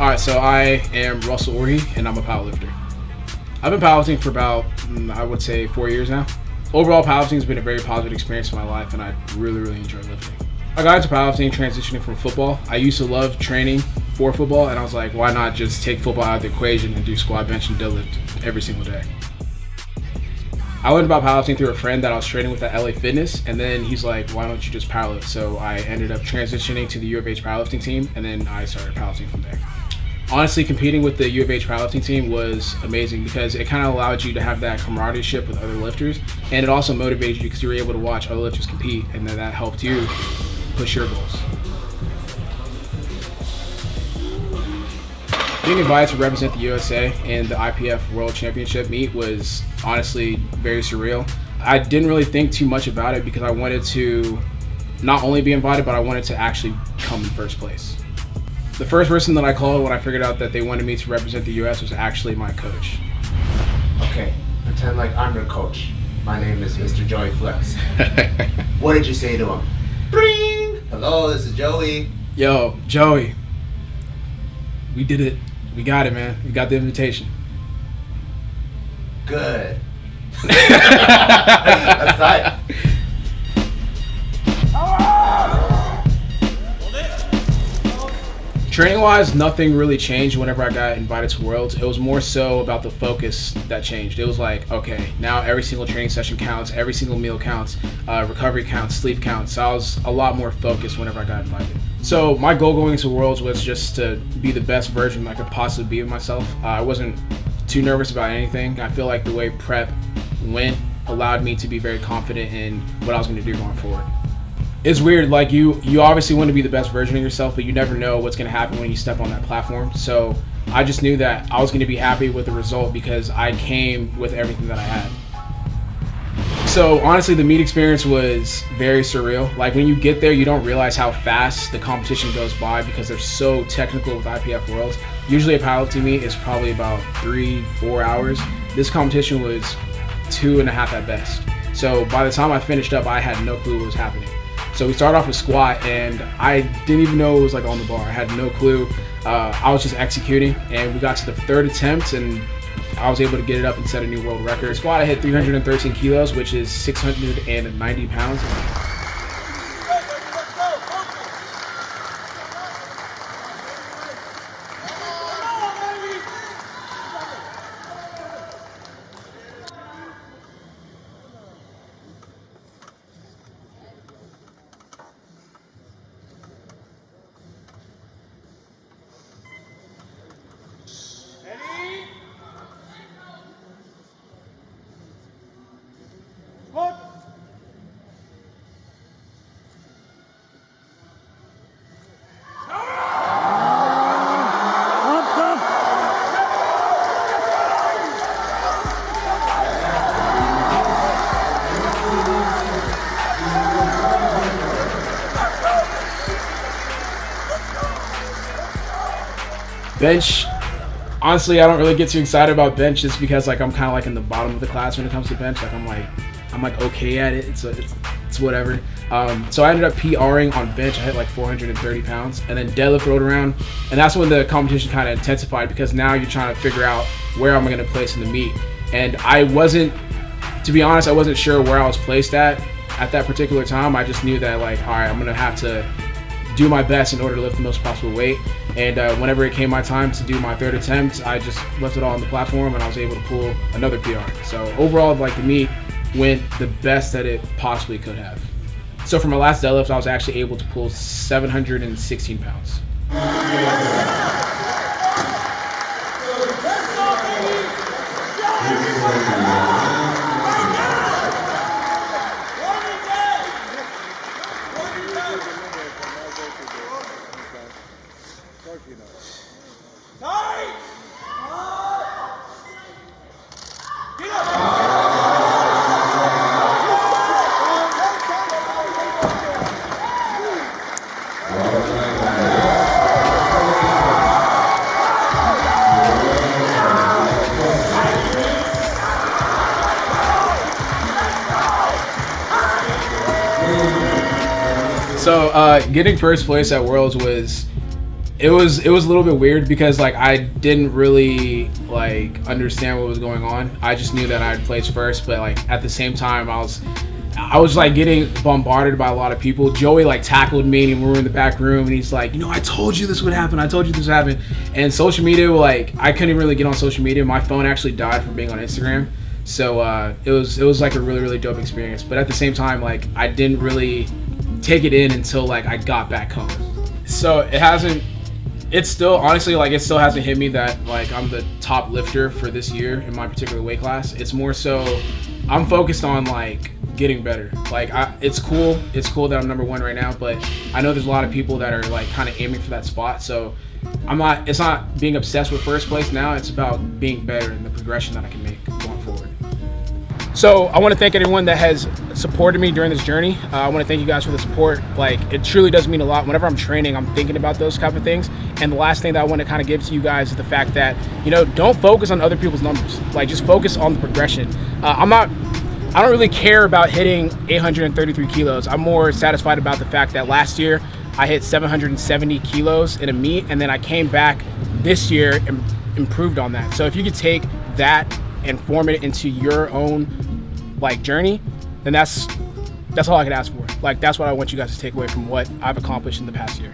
Alright, so I am Russel Orhi, and I'm a powerlifter. I've been powerlifting for about, I would say, 4 years now. Overall, powerlifting has been a very positive experience in my life, and I really enjoy lifting. I got into powerlifting transitioning from football. I used to love training for football, and I was like, why not just take football out of the equation and do squat, bench, and deadlift every single day? I learned about powerlifting through a friend that I was training with at LA Fitness, and then he's like, why don't you just powerlift? So I ended up transitioning to the U of H powerlifting team, and then I started powerlifting from there. Honestly, competing with the U of H powerlifting team was amazing because it kind of allowed you to have that camaraderie with other lifters, and it also motivated you because you were able to watch other lifters compete, and then that helped you push your goals. Being invited to represent the USA in the IPF World Championship meet was honestly very surreal. I didn't really think too much about it because I wanted to not only be invited, but I wanted to actually come in first place. The first person that I called when I figured out that they wanted me to represent the US was actually my coach. Okay, pretend like I'm your coach. My name is Mr. Joey Flex. What did you say to him? Bring! Hello, this is Joey. Yo, Joey. We did it. We got it, man. We got the invitation. Good. That's tight. Training-wise, nothing really changed whenever I got invited to Worlds. It was more so about the focus that changed. It was like, okay, now every single training session counts, every single meal counts, recovery counts, sleep counts. So I was a lot more focused whenever I got invited. So my goal going into Worlds was just to be the best version I could possibly be of myself. I wasn't too nervous about anything. I feel like the way prep went allowed me to be very confident in what I was going to do going forward. It's weird, like you obviously want to be the best version of yourself, but you never know what's going to happen when you step on that platform. So I just knew that I was going to be happy with the result because I came with everything that I had. So honestly, the meet experience was very surreal. Like when you get there, you don't realize how fast the competition goes by because they're so technical with IPF Worlds. Usually a powerlifting meet is probably about 3-4 hours. This competition was 2.5 at best. So by the time I finished up, I had no clue what was happening. So we started off with squat, and I didn't even know it was like on the bar. I had no clue. I was just executing, and we got to the third attempt, and I was able to get it up and set a new world record. Squat, I hit 313 kilos, which is 690 pounds. Bench, honestly, I don't really get too excited about bench just because like I'm kind of like in the bottom of the class when it comes to bench. Like I'm like okay at it. It's whatever. So I ended up PRing on bench. I hit like 430 pounds, and then deadlift rolled around, and that's when the competition kind of intensified because now you're trying to figure out where am I going to place in the meet. And to be honest, I wasn't sure where I was placed at that particular time. I just knew that like, all right, I'm going to have to do my best in order to lift the most possible weight. And whenever it came my time to do my third attempt, I just left it all on the platform and I was able to pull another PR. So overall, like the meet went the best that it possibly could have. So for my last deadlift, I was actually able to pull 716 pounds. So getting first place at Worlds was It was a little bit weird because like I didn't really like understand what was going on. I just knew that I'd placed first, but like at the same time I was like getting bombarded by a lot of people. Joey like tackled me and we were in the back room and he's like, I told you this would happen. I told you this would happen. And social media, like I couldn't really get on social media. My phone actually died from being on Instagram. So it was like a really, really dope experience. But at the same time, like I didn't really take it in until like I got back home. So it still hasn't hit me that like I'm the top lifter for this year in my particular weight class. It's more so I'm focused on like getting better. Like it's cool that I'm number 1 right now, but I know there's a lot of people that are like kind of aiming for that spot. So it's not being obsessed with first place now. It's about being better and the progression that I can make going forward. So I want to thank everyone that has supported me during this journey. I want to thank you guys for the support. Like it truly does mean a lot. Whenever I'm training, I'm thinking about those type of things. And the last thing that I want to kind of give to you guys is the fact that, don't focus on other people's numbers. Like just focus on the progression. I don't really care about hitting 833 kilos. I'm more satisfied about the fact that last year I hit 770 kilos in a meet, and then I came back this year and improved on that. So if you could take that and form it into your own like journey, then that's all I could ask for. Like that's what I want you guys to take away from what I've accomplished in the past year.